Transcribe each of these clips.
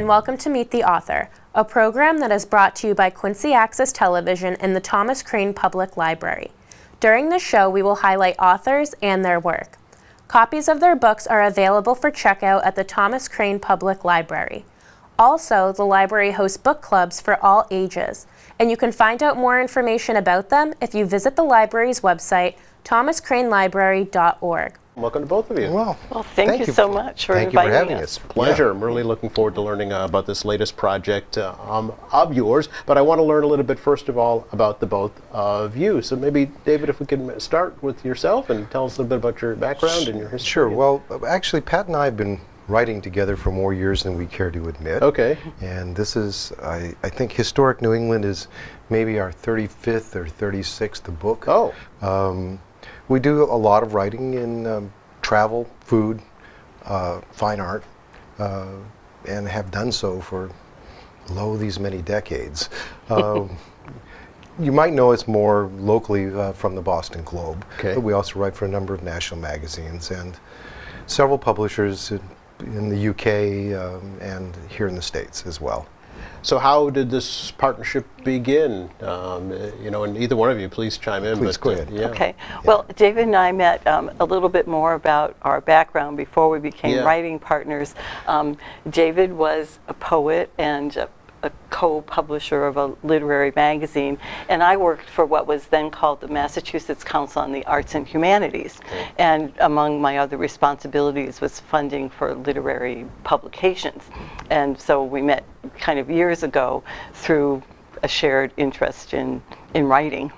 and welcome to Meet the Author, a program that is brought to you by Quincy Access Television and the Thomas Crane Public Library. During this show, we will highlight authors and their work. Copies of their books are available for checkout at the Thomas Crane Public Library. Also, the library hosts book clubs for all ages, and you can find out more information about them if you visit the library's website, thomascranelibrary.org. Welcome to both of you. Well, thank you so much for inviting us. Pleasure. Yeah. I'm really looking forward to learning about this latest project of yours. But I want to learn a little bit, first of all, about the both of you. So maybe, David, if we can start with yourself and tell us a little bit about your background and your history. Sure. Well, actually, Pat and I have been writing together for more years than we care to admit. Okay. And this is, I think, Historic New England is maybe our 35th or 36th book. Oh. We do a lot of writing in travel, food, fine art, and have done so for these many decades. You might know us more locally from the Boston Globe, okay. But we also write for a number of national magazines and several publishers in the UK and here in the States as well. So how did this partnership begin? And either one of you, please chime in. Please go ahead. Yeah. Okay. Well, David and I met a little bit more about our background before we became writing partners. David was a poet and a co-publisher of a literary magazine, and I worked for what was then called the Massachusetts Council on the Arts and Humanities. Okay. And among my other responsibilities was funding for literary publications. And so we met kind of years ago through a shared interest in writing.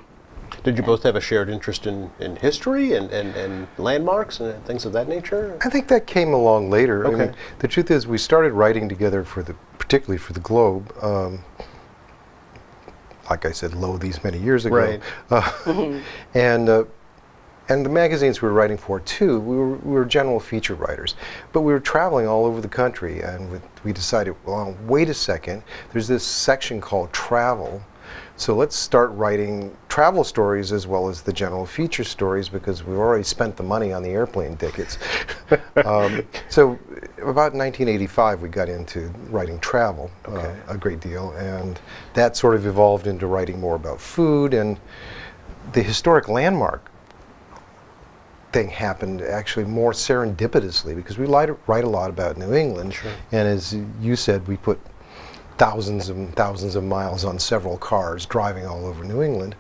Did you both have a shared interest in history and landmarks and things of that nature? I think that came along later. Okay. I mean, the truth is we started writing together particularly for the Globe, like I said, these many years ago. Right. And the magazines we were writing for too, we were general feature writers. But we were traveling all over the country, and we decided, well, wait a second, there's this section called travel. So let's start writing travel stories as well as the general feature stories, because we've already spent the money on the airplane tickets. So about 1985 we got into writing travel a great deal, and that sort of evolved into writing more about food, and the historic landmark thing happened actually more serendipitously because we write a lot about New England. Sure. And as you said, we put thousands and thousands of miles on several cars driving all over New England,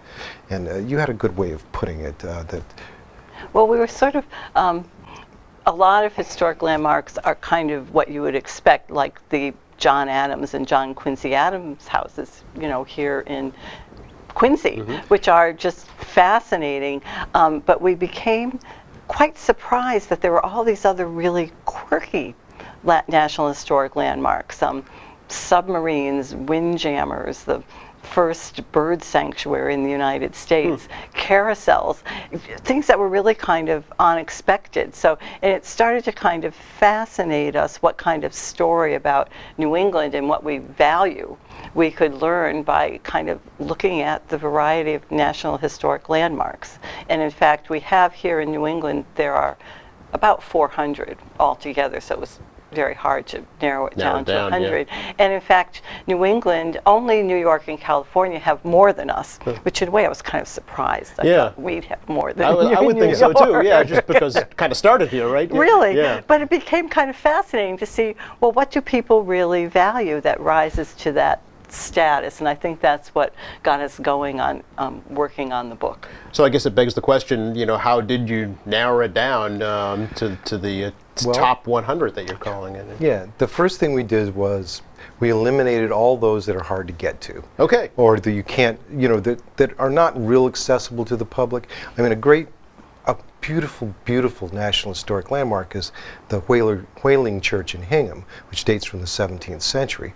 and you had a good way of putting it. Well, we were sort of, a lot of historic landmarks are kind of what you would expect, like the John Adams and John Quincy Adams houses, here in Quincy, which are just fascinating. But we became quite surprised that there were all these other really quirky National Historic landmarks. Submarines, windjammers, the first bird sanctuary in the United States, carousels, things that were really kind of unexpected. And it started to kind of fascinate us what kind of story about New England and what we value we could learn by kind of looking at the variety of National Historic landmarks. And in fact, we have here in New England, there are about 400 altogether, so it was very hard to narrow it down to 100. Yeah. And in fact, New England, only New York and California have more than us, which in a way I was kind of surprised. I thought we'd have more than I would think so too, just because it kind of started here, right? Really, yeah. But it became kind of fascinating to see, well, what do people really value that rises to that status? And I think that's what got us going on working on the book. So I guess it begs the question, how did you narrow it down to the top 100 that you're calling it? Yeah, the first thing we did was we eliminated all those that are hard to get to. Okay. Or that you can't, that are not real accessible to the public. I mean, a beautiful, beautiful National Historic landmark is the Whaling Church in Hingham, which dates from the 17th century.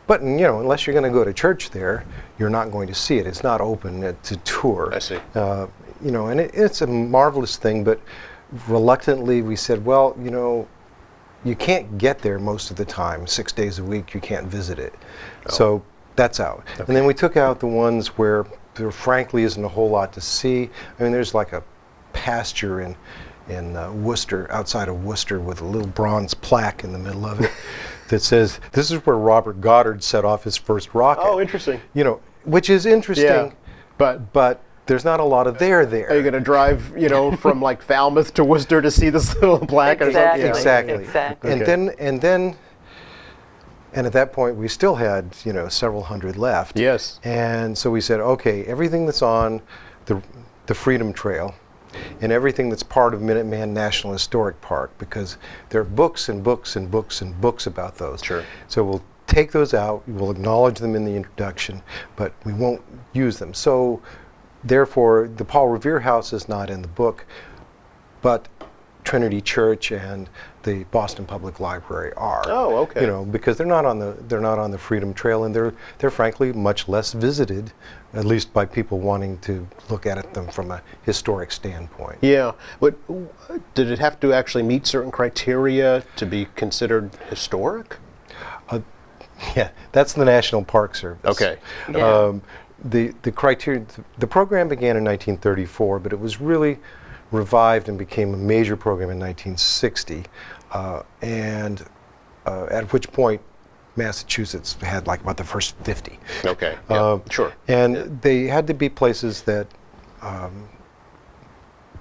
But unless you're going to go to church there, you're not going to see it. It's not open to tour. I see. And it's a marvelous thing, but reluctantly we said, well, you can't get there most of the time. 6 days a week, you can't visit it. Oh. So that's out. Okay. And then we took out the ones where there frankly isn't a whole lot to see. I mean, there's like a pasture in Worcester, outside of Worcester, with a little bronze plaque in the middle of it. that says this is where Robert Goddard set off his first rocket. Oh, interesting. You know, which is interesting. Yeah, but there's not a lot of there. are you going to drive, from like Falmouth to Worcester to see this little plaque? Exactly. Or something? Yeah. Exactly. Okay. And at that point, we still had, several hundred left. Yes. And so we said, okay, everything that's on the Freedom Trail and everything that's part of Minuteman National Historic Park, because there are books and books and books and books about those. Sure. So we'll take those out, we'll acknowledge them in the introduction, but we won't use them. So therefore, the Paul Revere House is not in the book, but Trinity Church and the Boston Public Library are. Oh, okay. Because they're not on the Freedom Trail, and they're frankly much less visited, at least by people wanting to look at them from a historic standpoint. Yeah, but did it have to actually meet certain criteria to be considered historic? Yeah, that's the National Park Service. Okay. Yeah. The criteria, the program began in 1934, but it was really revived and became a major program in 1960, at which point Massachusetts had like about the first 50. Okay. Yeah, sure. And they had to be places that,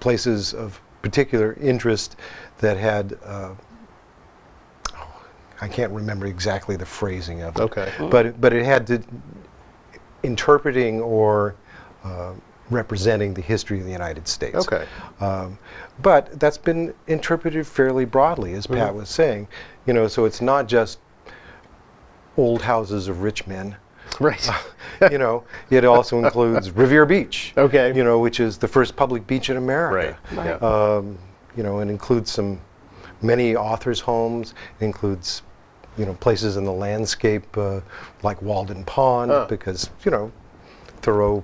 places of particular interest that had, I can't remember exactly the phrasing of it. Okay. But it had to, interpreting or representing the history of the United States. Okay. But that's been interpreted fairly broadly, as Pat was saying. So it's not just old houses of rich men. Right. It also includes Revere Beach. Okay. Which is the first public beach in America. Right. Yeah. It includes many authors' homes. It includes, places in the landscape like Walden Pond, because, Thoreau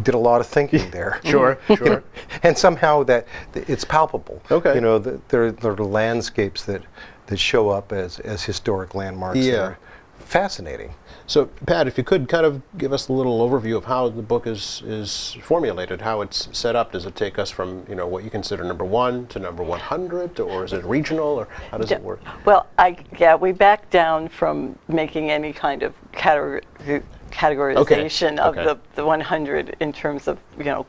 did a lot of thinking there. Sure. Sure. And somehow it's palpable. Okay. There are landscapes that show up as historic landmarks that are fascinating. So, Pat, if you could kind of give us a little overview of how the book is formulated, how it's set up. Does it take us from, what you consider number 1 to number 100, or is it regional, or how does it work? Well, we backed down from making any kind of categorization of the 100 in terms of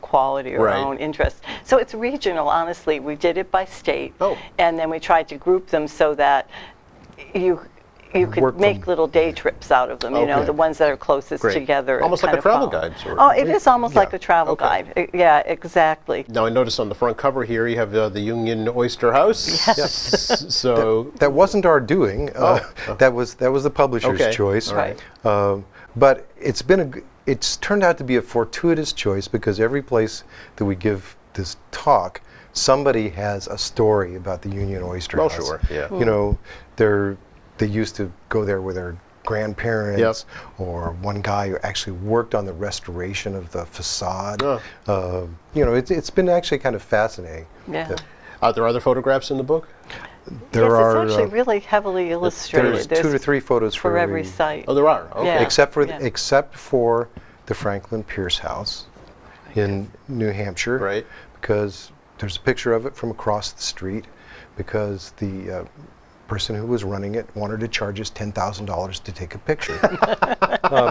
quality or our own interest. So it's regional, honestly. We did it by state, and then we tried to group them so that you could make little day trips out of them, the ones that are closest together. Almost like a travel guide, sort of. Oh, it is almost like a travel guide. Yeah, exactly. Now, I noticed on the front cover here you have the Union Oyster House. Yes. So that wasn't our doing. That was the publisher's choice. Right. But it's turned out to be a fortuitous choice, because every place that we give this talk, somebody has a story about the Union Oyster House. Sure. Yeah. They used to go there with their grandparents, or one guy who actually worked on the restoration of the facade. It's been actually kind of fascinating. Yeah. Are there other photographs in the book? It's actually really heavily illustrated. There's 2 to 3 photos for every site. Oh, there are. Okay. Yeah. Except for the Franklin Pierce House in New Hampshire. Right. Because there's a picture of it from across the street, because the person who was running it wanted to charge us $10,000 to take a picture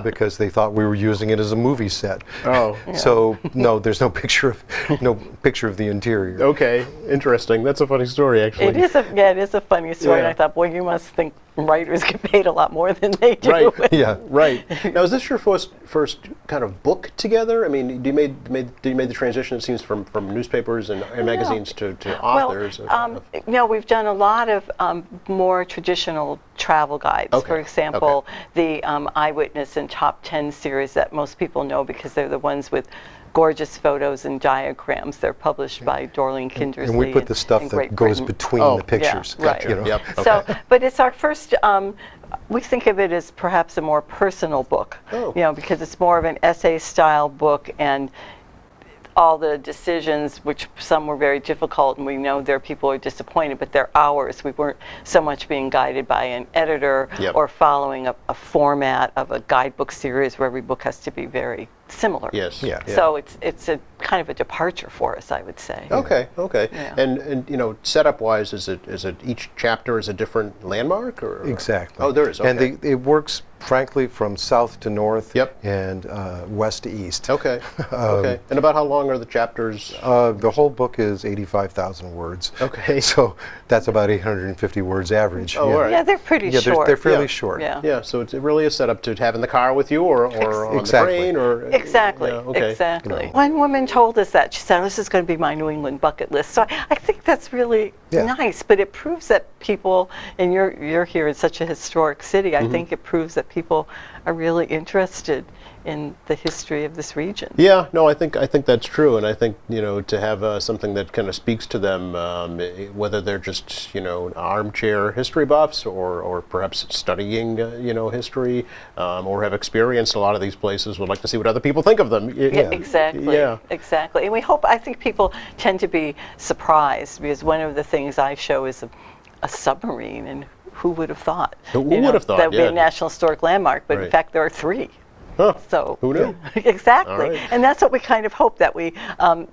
because they thought we were using it as a movie set. Oh. Yeah. So no, there's no picture of the interior. Okay, interesting. That's a funny story, actually. It is a funny story. And I thought, boy, you must think writers get paid a lot more than they do. Right. Yeah. Right. Now, is this your first kind of book together? I mean, you made the transition, it seems, from newspapers and magazines to authors? Well, we've done a lot of more traditional travel guides. Okay. For example, the Eyewitness and Top 10 series that most people know because they're the ones with gorgeous photos and diagrams. They're published by Dorling Kindersley. And we put the stuff that goes between the pictures. Yeah, right. Yep. Okay. So, but it's our first. We think of it as perhaps a more personal book. Oh. Because it's more of an essay-style book, and all the decisions, which some were very difficult, and we know there are people who are disappointed, but they're ours. We weren't so much being guided by an editor Yep. or following a format of a guidebook series where every book has to be very similar. Yes. Yeah. So it's a kind of a departure for us, I would say. Okay. Okay. Yeah. And you know, setup wise, is it each chapter is a different landmark or? Exactly. Oh, there is. Okay. And it works, frankly, from south to north. Yep. And west to east. Okay. Okay. And about how long are the chapters? The whole book is 85,000 words. Okay. So that's about 850 words average. Oh, yeah. all right. Yeah, they're pretty Yeah, short. they're fairly Yeah. short. Yeah. Yeah. So it really is set up to have in the car with you, or on the Exactly. train, or Exactly. Yeah, okay. Exactly. No. One woman told us that. She said, "This is going to be my New England bucket list." So I think that's really Yeah. nice. But it proves that people, and you're here in such a historic city. Mm-hmm. I think it proves that people are really interested in the history of this region. Yeah, no, I think that's true, and I think, you know, to have something that kind of speaks to them, whether they're just, you know, armchair history buffs, or perhaps studying you know, history, or have experienced a lot of these places, would like to see what other people think of them. Yeah, exactly. Yeah. Exactly. And I think people tend to be surprised, because one of the things I show is a submarine, and who would have thought? Who you know, would have thought, that would be yeah. a National Historic Landmark, but Right. in fact there are 3. Huh. So Who knew? exactly, All right. and that's what we kind of hope, that we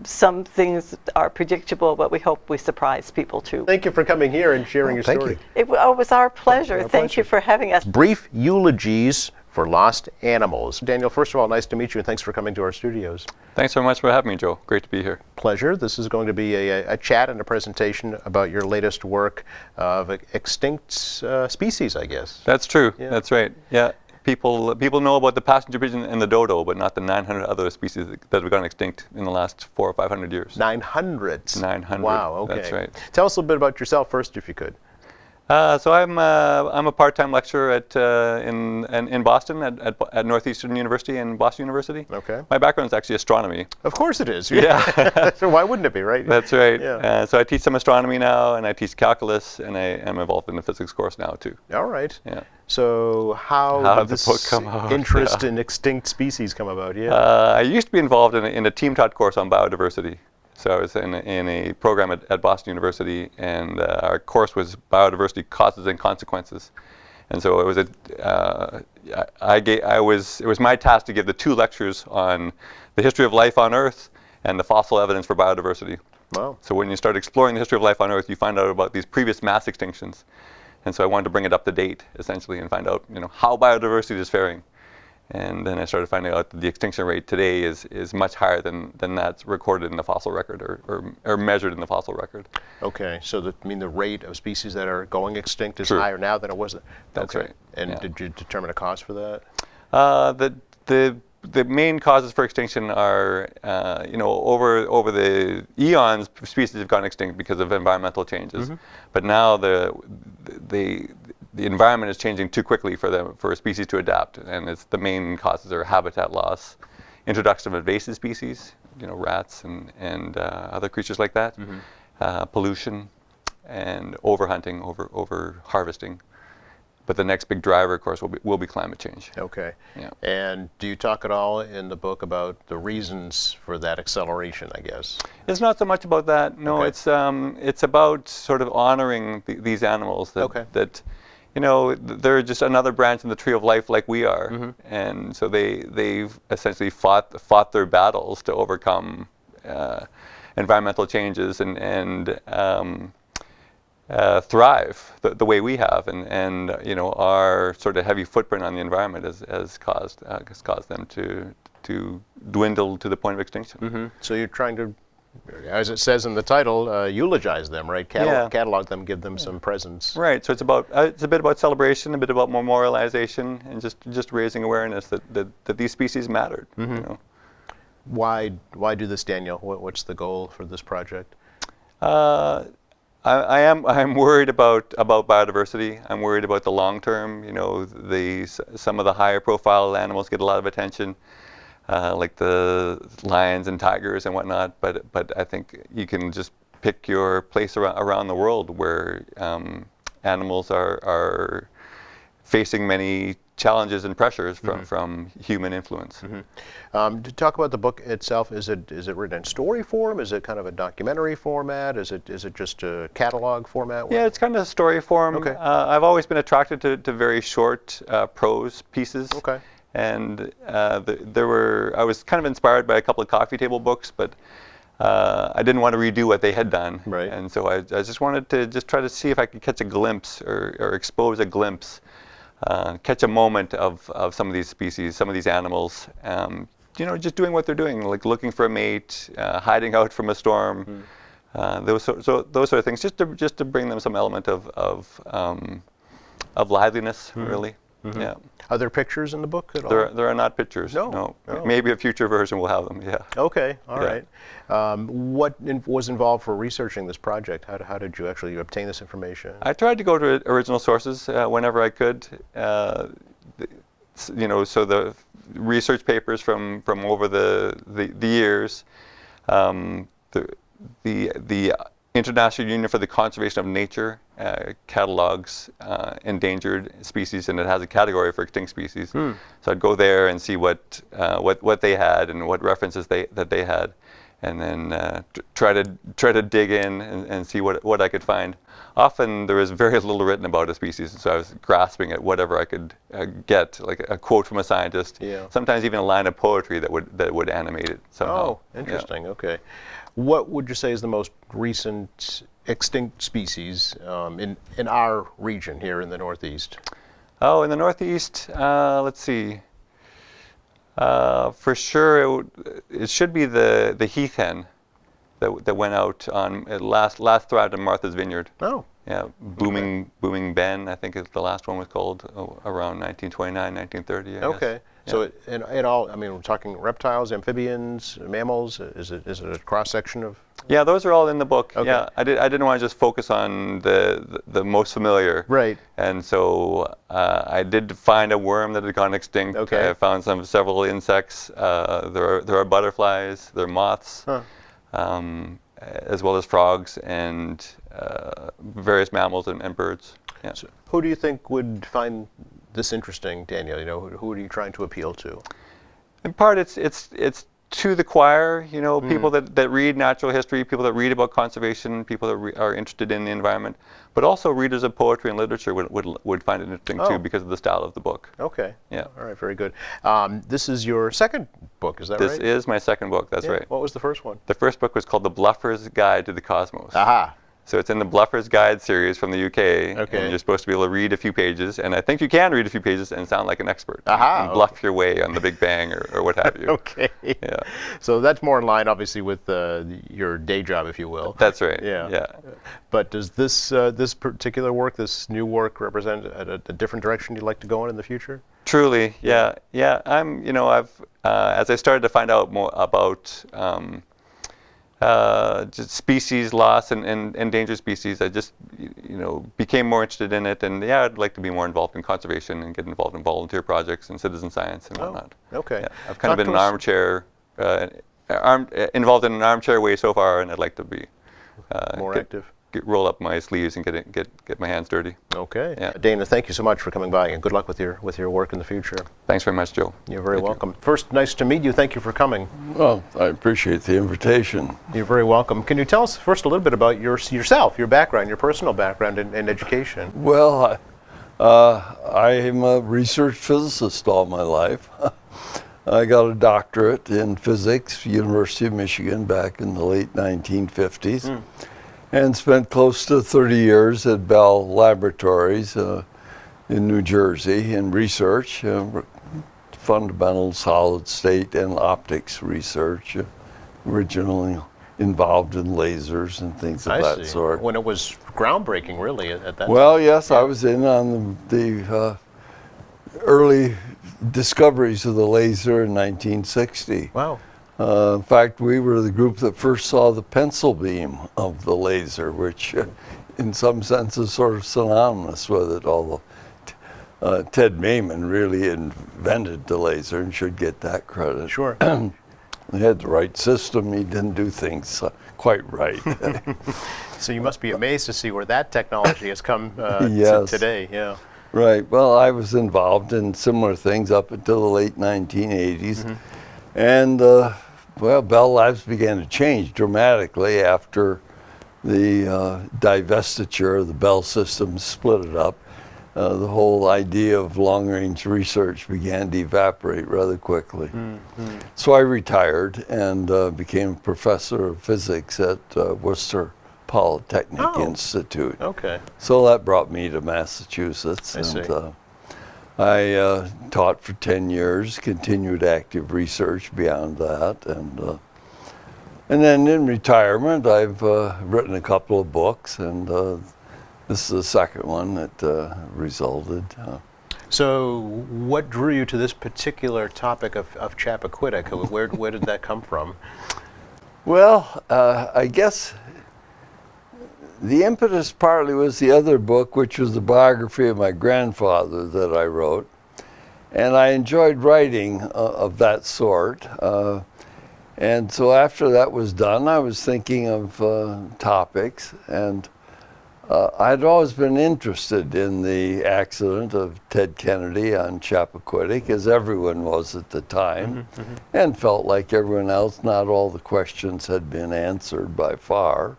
some things are predictable, but we hope we surprise people too. Thank you for coming here and sharing your thank story. you. It was our pleasure. Our Thank you pleasure. for having us. Brief eulogies for lost animals. Daniel, first of all, nice to meet you, and thanks for coming to our studios. Thanks very much for having me, Joe. Great to be here. Pleasure. This is going to be a chat and a presentation about your latest work of extinct species, I guess. That's true. Yeah. That's right. Yeah. People know about the passenger pigeon and the dodo, but not the 900 other species that have gone extinct in the last 400 or 500 years. 900. 900. Wow. Okay. That's right. Tell us a little bit about yourself first, if you could. So I'm a part-time lecturer in Boston at Northeastern University and Boston University. Okay. My background is actually astronomy. Of course it is. Yeah. So why wouldn't it be, right? That's right. Yeah. So I teach some astronomy now, and I teach calculus, and I am involved in the physics course now too. All right. Yeah. So how How did did the this book come out? interest Yeah. in extinct species come about? Yeah. I used to be involved in a team taught course on biodiversity. So I was in a program at Boston University, and our course was biodiversity causes and consequences. And so it was it was my task to give the 2 lectures on the history of life on Earth and the fossil evidence for biodiversity. Wow. So when you start exploring the history of life on Earth, you find out about these previous mass extinctions. And so I wanted to bring it up to date, essentially, and find out, you know, how biodiversity is faring. And then I started finding out that the extinction rate today is much higher than that's recorded in the fossil record or measured in the fossil record. Okay. So that mean the rate of species that are going extinct is True. higher now than it was. That's okay. right. And Yeah. did you determine a cause for that? The main causes for extinction are, you know, over the eons, species have gone extinct because of environmental changes. But now the environment is changing too quickly for a species to adapt, and the main causes are habitat loss, introduction of invasive species, you know, rats and other creatures like that, pollution, and overhunting, over harvesting. But the next big driver, of course, will be climate change. Okay. Yeah. And do you talk at all in the book about the reasons for that acceleration, I guess? It's not so much about that. No, Okay. it's about sort of honoring these animals that you know, they're just another branch in the tree of life like we are, and so they've essentially fought their battles to overcome environmental changes and thrive the way we have, and you know, our sort of heavy footprint on the environment has caused them to dwindle to the point of extinction. So you're trying to, as it says in the title, eulogize them, right? Yeah. Catalog them, give them some presence. Right. So it's a bit about celebration, a bit about memorialization, and just raising awareness that these species mattered. You know. Why do this, Daniel? What's the goal for this project? I'm worried about biodiversity. I'm worried about the long term. You know, some of the higher profile animals get a lot of attention, like the lions and tigers and whatnot. But I think you can just pick your place around the world where animals are facing many challenges and pressures from human influence. To talk about the book itself, is it written in story form? Is it kind of a documentary format? Is it just a catalog format? Yeah, it's kind of story form. Okay. I've always been attracted to very short prose pieces. Okay. And I was kind of inspired by a couple of coffee table books, but I didn't want to redo what they had done. Right. And so I just wanted to just try to see if I could catch a glimpse or expose a glimpse, catch a moment of some of these species, some of these animals, just doing what they're doing, like looking for a mate, hiding out from a storm, those sort of things, just to bring them some element of liveliness, really. Yeah. Are there pictures in the book at all? There are not pictures. No. Maybe a future version will have them. Yeah. Okay. All Yeah. right. What was involved for researching this project? How did you actually obtain this information? I tried to go to original sources whenever I could. So the research papers from over the years, the International Union for the Conservation of Nature catalogs endangered species, and it has a category for extinct species. So I'd go there and see what they had and what references that they had, and then try to dig in and see what I could find. Often there was very little written about a species, and so I was grasping at whatever I could get, like a quote from a scientist. Yeah. Sometimes even a line of poetry that would animate it somehow. Oh, interesting. Okay. What would you say is the most recent extinct species in our region here in the Northeast? Oh, in the Northeast, let's see. For sure, it should be the heath hen that went out on last thrived in Martha's Vineyard. Oh. Yeah, Booming Ben, I think is the last one was called around 1929, 1930. I guess. Okay. So in all, I mean, we're talking reptiles, amphibians, mammals. Is it a cross section of? Yeah, those are all in the book. Okay. Yeah, I didn't want to just focus on the most familiar. Right. And so I did find a worm that had gone extinct. Okay. I found several insects. There are butterflies. There are moths, as well as frogs and various mammals and birds. Yeah. So who do you think would find this interesting, Daniel? Who are you trying to appeal to? In part, it's to the choir. People that read natural history, people that read about conservation, people that are interested in the environment, but also readers of poetry and literature would find it interesting too because of the style of the book. Okay. Yeah. All right. Very good. This is your second book, is that right? This is my second book. That's Yeah. right. What was the first one? The first book was called The Bluffer's Guide to the Cosmos. Aha. So it's in the Bluffer's Guide series from the UK, Okay. and you're supposed to be able to read a few pages, and I think you can read a few pages and sound like an expert, Aha, and bluff your way on the Big Bang or what have you. Okay. Yeah. So that's more in line, obviously, with your day job, if you will. That's right. Yeah. Yeah. But does this particular work, this new work, represent a different direction you'd like to go in the future? Truly, yeah. I've as I started to find out more about just species loss and endangered species, I just became more interested in it, and I'd like to be more involved in conservation and get involved in volunteer projects and citizen science and whatnot. Okay. Yeah, I've kind of Talk been to an us- armchair, involved in an armchair way so far, and I'd like to be More active. roll up my sleeves and get my hands dirty. Okay. Yeah. Dana, thank you so much for coming by, and good luck with your work in the future. Thanks very much, Joe. You're very Thank you. welcome. First, nice to meet you. Thank you for coming. Well, I appreciate the invitation. You're very welcome. Can you tell us first a little bit about yourself, your background, your personal background in education? Well, I am a research physicist all my life. I got a doctorate in physics, University of Michigan, back in the late 1950s, and spent close to 30 years at Bell Laboratories in New Jersey in research, fundamental solid state and optics research, originally involved in lasers and things of I that see. sort. When it was groundbreaking, really, at that Well, yes, I was in on the early discoveries of the laser in 1960. Wow. In fact, we were the group that first saw the pencil beam of the laser, which in some sense is sort of synonymous with it, although Ted Maiman really invented the laser and should get that credit. Sure. He had the right system, he didn't do things quite right. So you must be amazed to see where that technology has come Yes. today. Yeah. Right. Well, I was involved in similar things up until the late 1980s. And, well, Bell Labs began to change dramatically after the divestiture of the Bell system split it up. The whole idea of long-range research began to evaporate rather quickly. So I retired and became a professor of physics at Worcester Polytechnic Institute. Okay. So that brought me to Massachusetts. I see. I taught for 10 years, continued active research beyond that. And then in retirement, I've written a couple of books, and this is the second one that resulted. So what drew you to this particular topic of Chappaquiddick? Where did that come from? Well, I guess the impetus partly was the other book, which was the biography of my grandfather that I wrote. And I enjoyed writing of that sort. And so after that was done, I was thinking of topics. And I'd always been interested in the accident of Ted Kennedy on Chappaquiddick, as everyone was at the time, and felt like everyone else, not all the questions had been answered by far.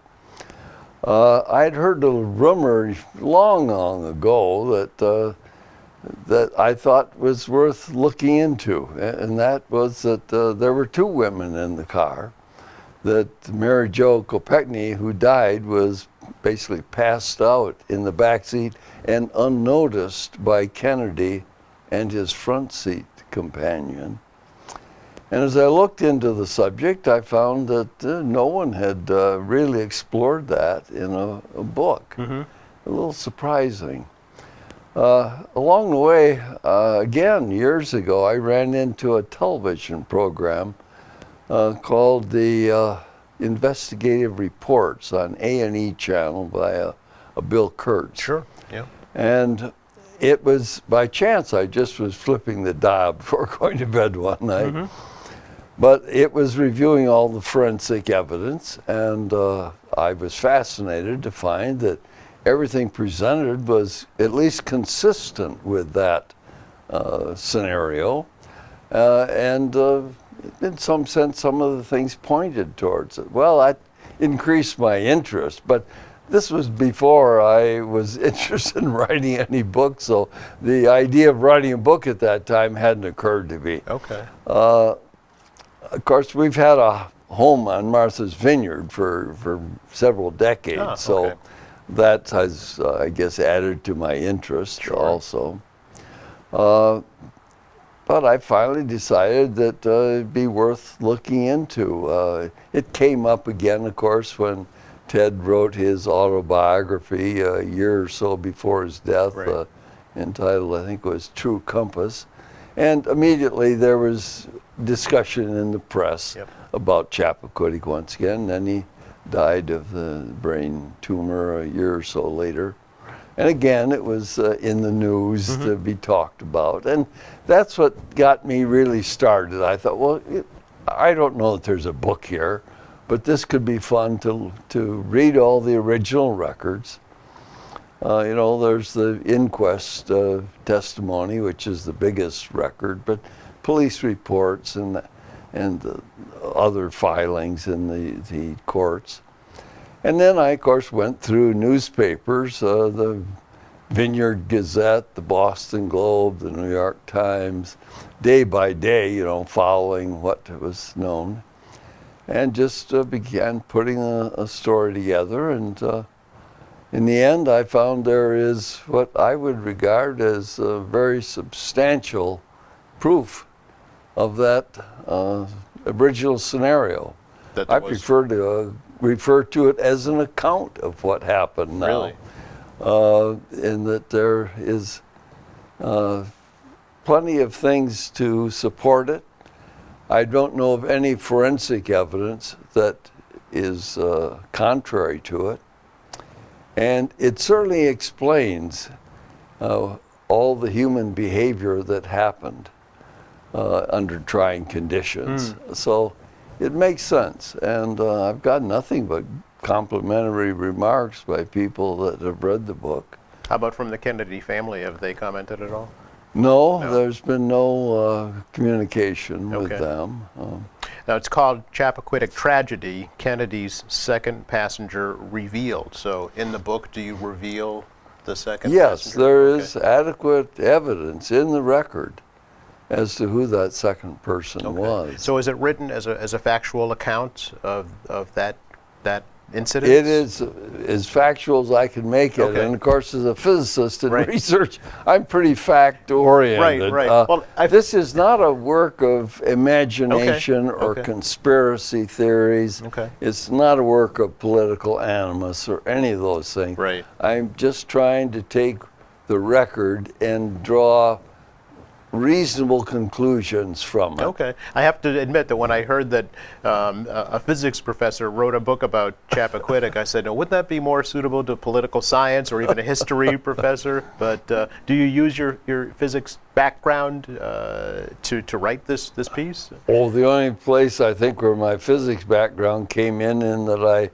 I'd heard a rumor long ago that I thought was worth looking into, and that was that there were two women in the car. That Mary Jo Kopechne, who died, was basically passed out in the back seat and unnoticed by Kennedy and his front seat companion. And as I looked into the subject, I found that no one had really explored that in a book. A little surprising. Along the way, again, years ago, I ran into a television program called the Investigative Reports on A&E Channel by a Bill Kurtz. Sure. Yeah. And it was by chance, I just was flipping the dial before going to bed one night. But it was reviewing all the forensic evidence, and I was fascinated to find that everything presented was at least consistent with that scenario. And in some sense, some of the things pointed towards it. Well, that increased my interest, but this was before I was interested in writing any book, so the idea of writing a book at that time hadn't occurred to me. Okay. Of course, we've had a home on Martha's Vineyard for several decades, so that has, I guess, added to my interest also. But I finally decided that it'd be worth looking into. It came up again, of course, when Ted wrote his autobiography a year or so before his death, entitled, I think it was True Compass. And immediately there was discussion in the press about Chappaquiddick once again. Then he died of the brain tumor a year or so later. And again, it was in the news to be talked about. And that's what got me really started. I thought, well, I don't know that there's a book here, but this could be fun to read all the original records. You know, there's the inquest testimony, which is the biggest record, but police reports and the other filings in the courts. And then I, of course, went through newspapers, the Vineyard Gazette, the Boston Globe, the New York Times, day by day, you know, following what was known, and just began putting a story together. And in the end, I found there is what I would regard as a very substantial proof of that original scenario. I prefer to refer to it as an account of what happened now. Really? In that there is plenty of things to support it. I don't know of any forensic evidence that is contrary to it. And it certainly explains all the human behavior that happened under trying conditions. So it makes sense. And I've got nothing but complimentary remarks by people that have read the book. How about from the Kennedy family? Have they commented at all? No, No. there's been no communication with Okay. them. Now, it's called Chappaquiddick Tragedy, Kennedy's Second Passenger Revealed. So in the book, do you reveal the second Yes, passenger? there Okay. is adequate evidence in the record as to who that second person Okay. was. So is it written as a factual account of that incident? It is as factual as I can make it. Okay. And of course, as a physicist in Right. research, I'm pretty fact oriented. Right, right. Well, this is not a work of imagination or okay. conspiracy theories. Okay. It's not a work of political animus or any of those things. Right. I'm just trying to take the record and draw reasonable conclusions from it. Okay. I have to admit that when I heard that a physics professor wrote a book about Chappaquiddick, I said, "No, wouldn't that be more suitable to political science or even a history professor?" But do you use your physics background to write this piece? Oh, the only place I think where my physics background came in that I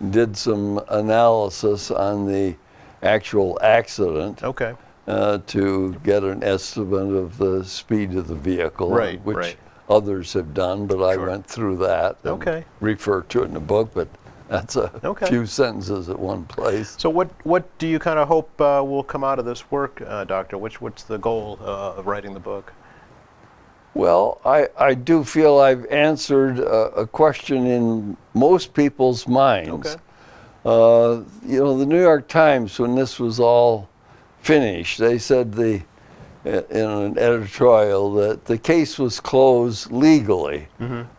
did some analysis on the actual accident. Okay. To get an estimate of the speed of the vehicle, Right, which right. others have done, but I Sure. went through that. and Okay. Refer to it in the book, but that's a Okay. few sentences at one place. So what do you kind of hope will come out of this work, Doctor? What's the goal of writing the book? Well, I do feel I've answered a question in most people's minds. Okay. The New York Times, when this was all finished, they said in an editorial that the case was closed legally,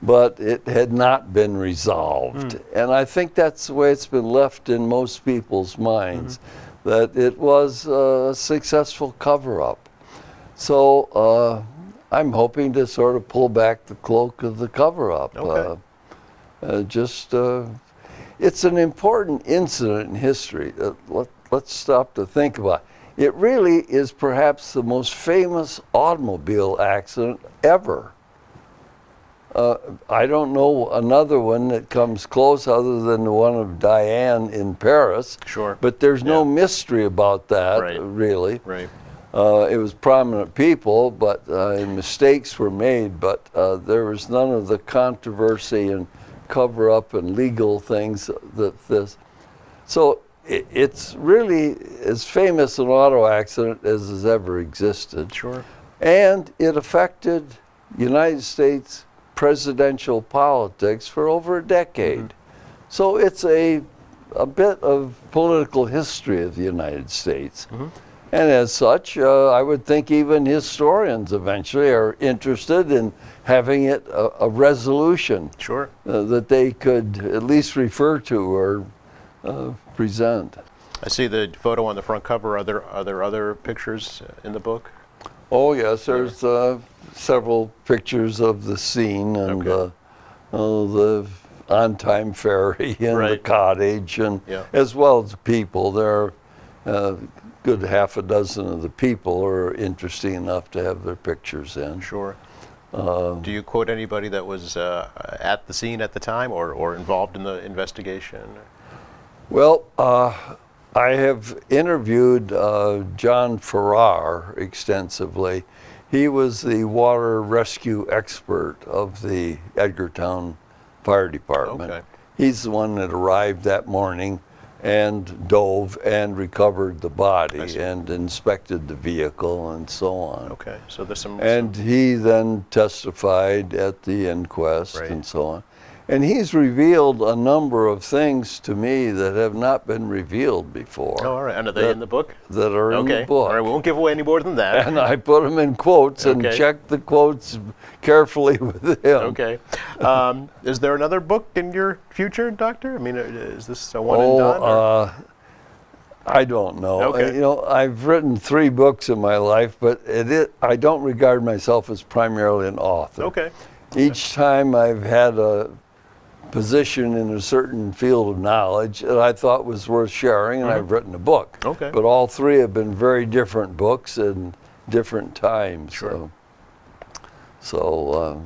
but it had not been resolved. And I think that's the way it's been left in most people's minds, that it was a successful cover-up. So I'm hoping to sort of pull back the cloak of the cover-up. Okay. It's an important incident in history. Let's stop to think about it. It really is perhaps the most famous automobile accident ever. I don't know another one that comes close other than the one of Diane in Paris. Sure. But there's no Yeah. mystery about that, Right. really. Right. It was prominent people, but mistakes were made, but there was none of the controversy and cover-up and legal things that this. So it's really as famous an auto accident as has ever existed. Sure. And it affected United States presidential politics for over a decade. So it's a bit of political history of the United States. And as such, I would think even historians eventually are interested in having it a resolution Sure. that they could at least refer to or present. I see the photo on the front cover. Are there other pictures in the book? Oh yes, there's several pictures of the scene and Okay. the on-time ferry and the Right. cottage, and Yeah. as well as the people. There are a good half a dozen of the people are interesting enough to have their pictures in. Sure. Do you quote anybody that was at the scene at the time or involved in the investigation? Well, I have interviewed John Farrar extensively. He was the water rescue expert of the Edgartown Fire Department. Okay. He's the one that arrived that morning and dove and recovered the I body see. and inspected the vehicle and so on. Okay, so there's some. And he then testified at the inquest Right. and so on. And he's revealed a number of things to me that have not been revealed before. Oh, all right. And are they in the book? That are in Okay. the book. All right. We won't give away any more than that. And I put them in quotes and Okay. checked the quotes carefully with him. Okay. Is there another book in your future, Doctor? I mean, is this a one and done? or- I don't know. Okay. I've written 3 books in my life, but I don't regard myself as primarily an author. Okay. Each time I've had a position in a certain field of knowledge that I thought was worth sharing, and I've written a book. Okay. But all 3 have been very different books in different times. Sure. So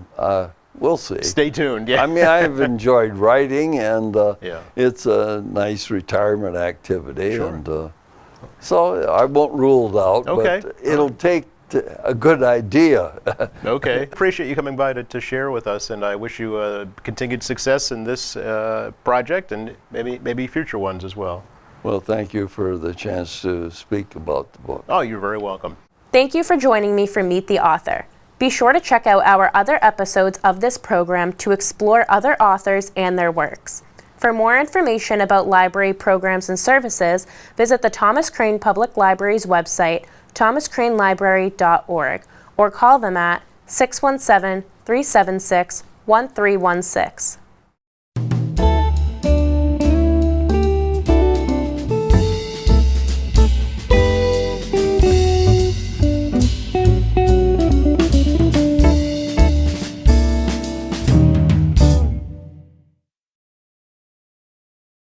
we'll see. Stay tuned. Yeah. I mean, I've enjoyed writing, and Yeah. it's a nice retirement activity. Sure. And So I won't rule it out, Okay. but it'll take a good idea. Okay. Appreciate you coming by to share with us, and I wish you continued success in this project and maybe future ones as well. Well, thank you for the chance to speak about the book. Oh, you're very welcome. Thank you for joining me for Meet the Author. Be sure to check out our other episodes of this program to explore other authors and their works. For more information about library programs and services, visit the Thomas Crane Public Library's website, thomascranelibrary.org, or call them at 617-376-1316.